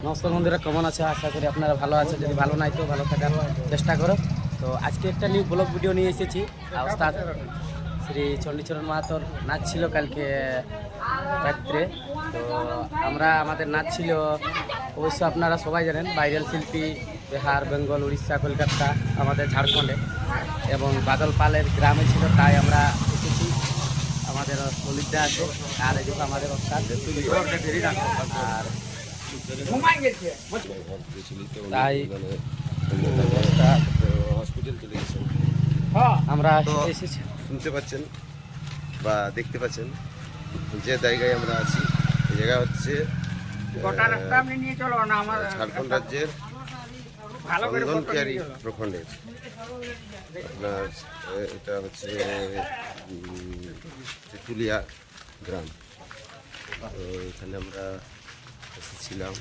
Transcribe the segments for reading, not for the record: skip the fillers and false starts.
নমস্কার বন্ধুরা, কেমন আছে? আশা করি আপনারা ভালো আছে। যদি ভালো নাই তো ভালো থাকার চেষ্টা করো। তো আজকে একটা নিউ ব্লগ ভিডিও নিয়ে এসেছি। ওস্তাদ শ্রী চণ্ডীচরণ মাহাতোর নাচ ছিল কালকে রাত্রে। তো আমাদের নাচ ছিল, অবশ্য আপনারা সবাই জানেন, ভাইরাল শিল্পী বিহার, বেঙ্গল, উড়িষ্যা, কলকাতা, আমাদের ঝাড়খণ্ডে এবং বাদল পালের গ্রামে ছিল। তাই আমরা এসেছি, আমাদের ললিতদা আছে আর এই দেখো আমাদের ওস্তাদ। আর তাই হসপিটাল চলে গেছেন। আমরা তো এসেছি। শুনতে পাচ্ছেন বা দেখতে পাচ্ছেন যে জায়গায় আমরা আছি, এই জায়গা হচ্ছে ঝাড়খণ্ড রাজ্যের চন্দনকিয়ারি প্রখণ্ডের। আপনার এটা হচ্ছে তেঁতুলিয়া গ্রাম। তো এখানে আমরা এসেছিলাম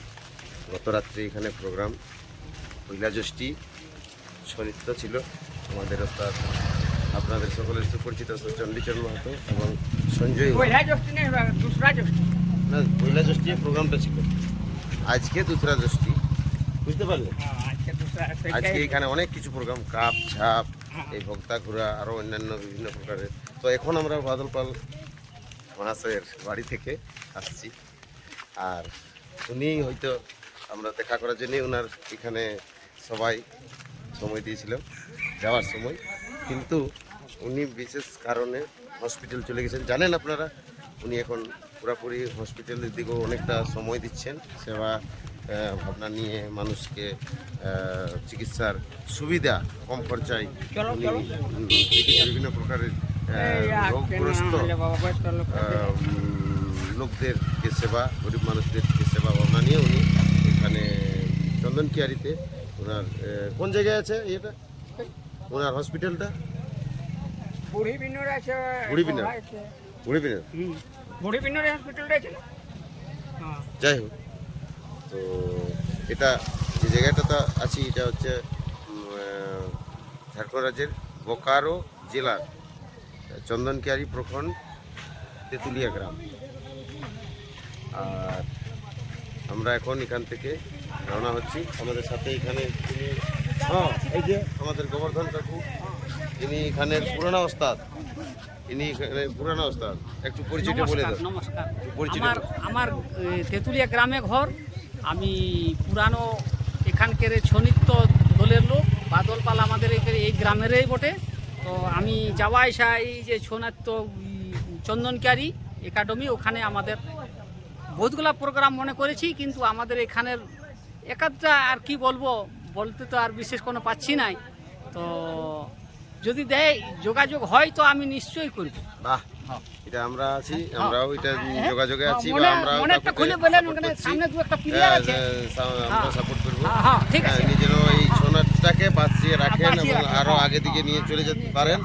গত রাত্রে। এখানে প্রোগ্রাম পয়লা জ্যৈষ্ঠী সনিত্য ছিল। আমাদের ওস্তাদ আপনাদের সকলের সুপরিচিত চণ্ডীচরণ মাহাতো এবং সঞ্জয়। না, পয়লা জ্যৈষ্ঠী প্রোগ্রামটা ছিল, আজকে দোসরা জ্যৈষ্ঠী, বুঝতে পারলেন? আজকে এখানে অনেক কিছু প্রোগ্রাম, কাপ ঝাপ, এই ভক্তা ঘোরা, আরও অন্যান্য বিভিন্ন প্রকারের। তো এখন আমরা বাদল পাল মহাশয়ের বাড়ি থেকে আসছি। আর উনি হয়তো আমরা দেখা করার জন্যই ওনার এখানে সবাই সময় দিয়েছিল যাওয়ার সময়, কিন্তু উনি বিশেষ কারণে হসপিটাল চলে গেছেন। জানেন আপনারা, উনি এখন পুরোপুরি হসপিটালের দিকেও অনেকটা সময় দিচ্ছেন, সেবা ভাবনা নিয়ে মানুষকে চিকিৎসার সুবিধা কম খরচায় উনি বিভিন্ন প্রকারের রোগগ্রস্ত লোকদেরকে সেবা, গরিব মানুষদেরকে সেবা ভাবনা নিয়ে উনি এখানে চন্দনকিয়ারিতে ওনার কোন জায়গায় আছে এটা ওনার হসপিটালটা? যাই হোক, তো এটা যে জায়গাটাতে আছি এটা হচ্ছে ঝাড়খণ্ড রাজ্যের বোকারো জেলার চন্দনকিয়ারি প্রখণ্ড তেঁতুলিয়া গ্রাম। আর আমরা এখন এখান থেকে রওনা হচ্ছি। আমাদের সাথে এখানে তিনি, এই যে আমাদের গোবর্ধন কাকু, ইনি এখানের পুরানো ওস্তাদ। ইনি এখানের পুরানো ওস্তাদ। একটু পরিচয়টা বলে দাও। নমস্কার। পরিচয় আমার তেঁতুলিয়া গ্রামে ঘর। আমি পুরানো এখানকার ছনিত্য দলের লোক। বাদল পাল আমাদের এই গ্রামেরই বটে। তো আমি যাওয়া আসা এই যে ছনিত্য চন্দনকিয়ারি একাডেমি, ওখানে আমাদের বহুতগুলা প্রোগ্রাম মনে করেছি, কিন্তু আমাদের এখানের একাধটা আর কি বলবো, বলতে তো আর বিশেষ কোনো পাচ্ছি নাই। তো যদি দেয়, যোগাযোগ হয় তো আমি নিশ্চয়ই করব। বাহ, এটা আমরা আছি, আমরাও এটা যোগাযোগে আছি, বা আমরা একটা খুলে বলেন, ওখানে সামনে দু একটা প্লেয়ার আছে, আমরা সাপোর্ট করব। ঠিক আছে, নিজের এই সোনারটাকে বাঁচিয়ে রাখেন এবং আরো আগে দিকে নিয়ে চলে যেতে পারেন।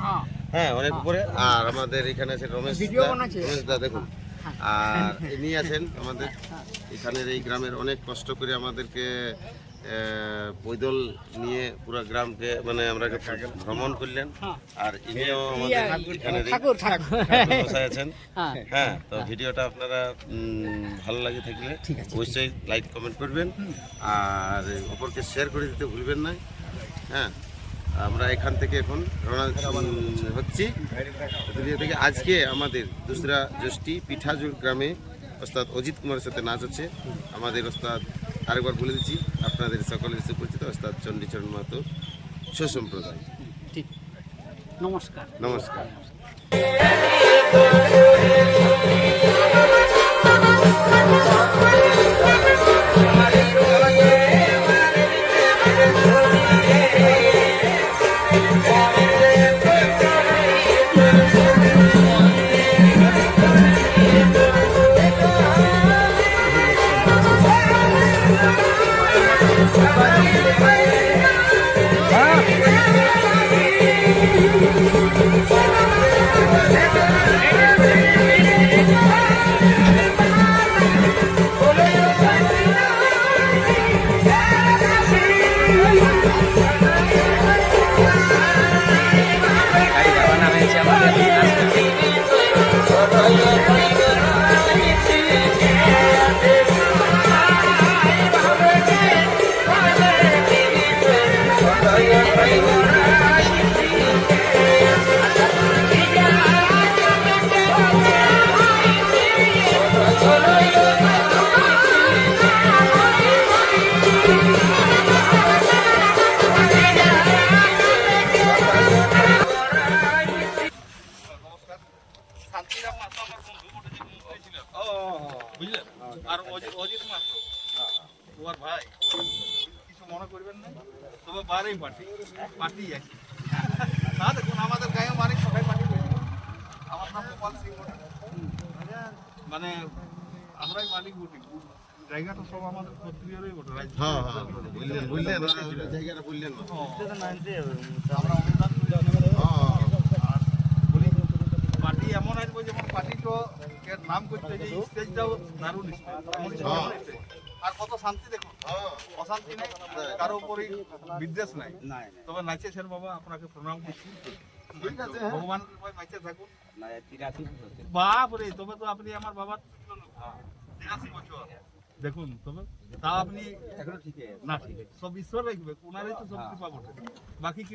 হ্যাঁ, অনেক উপরে। আর আমাদের এখানে আছে রমেশ দা, দেখুন। আর ইনি আছেন আমাদের এখানের এই গ্রামের, অনেক কষ্ট করে আমাদেরকে পৈদল নিয়ে পুরো গ্রামকে মানে আমরা ভ্রমণ করলেন। আর ইনিও আমাদের এখানে বসায় আছেন। হ্যাঁ, তো ভিডিওটা আপনারা ভালো লাগে থাকলে অবশ্যই লাইক কমেন্ট করবেন আর অপরকে শেয়ার করে দিতে ভুলবেন না। হ্যাঁ, আমরা এখান থেকে এখন রওনা হচ্ছি থেকে। আজকে আমাদের দোসরা জ্যৈষ্ঠী পিঠাজুর গ্রামে ওস্তাদ অজিত কুমারের সাথে নাচ হচ্ছে। আমাদের ওস্তাদ, আরেকবার বলে দিচ্ছি, আপনাদের সকলের সুপরিচিত ওস্তাদ চণ্ডীচরণ মাহাতো সুসম্প্রদায়। ঠিক, নমস্কার। নমস্কার। তোমার ভাই কিছু মনে করবেন না, তবে বারেই পার্টি পার্টি একই। না দেখুন আমাদের গায়ে বাড়ি সবাই পার্টি করে। আমার নাম গোপাল সিং বটে। মানে আমরাই মালিক বটি, জায়গাটা সব আমাদের ক্ষত্রিয়রই বটে। রাজ্য হ্যাঁ হ্যাঁ বুঝলেন বুঝলেন জায়গাটা বুঝলেন না আমরা অনুদান করি। হ্যাঁ আর বলি পার্টি এমন আসবে যেমন পার্টিটা এর নাম করতে যে স্টেজটাও দারুণ স্টেজ, এমন স্টেজ। আর কত শান্তি দেখুন, অশান্তি নেই, কারো উপরই বিদ্বেষ নাই। তবে নাচেছেন বাবা, আপনাকে প্রণাম করছি। ঠিক আছে, ভগবানের কৃপায় নাচে থাকুন। বাপরে, তবে তো আপনি আমার বাবার 83 বছর দেখুন, তবে তা আপনি এখনো ঠিক আছে না? ঠিক আছে, সব ঈশ্বর রাখবে, ওনারই তো সব কৃপা বটে, বাকি কি।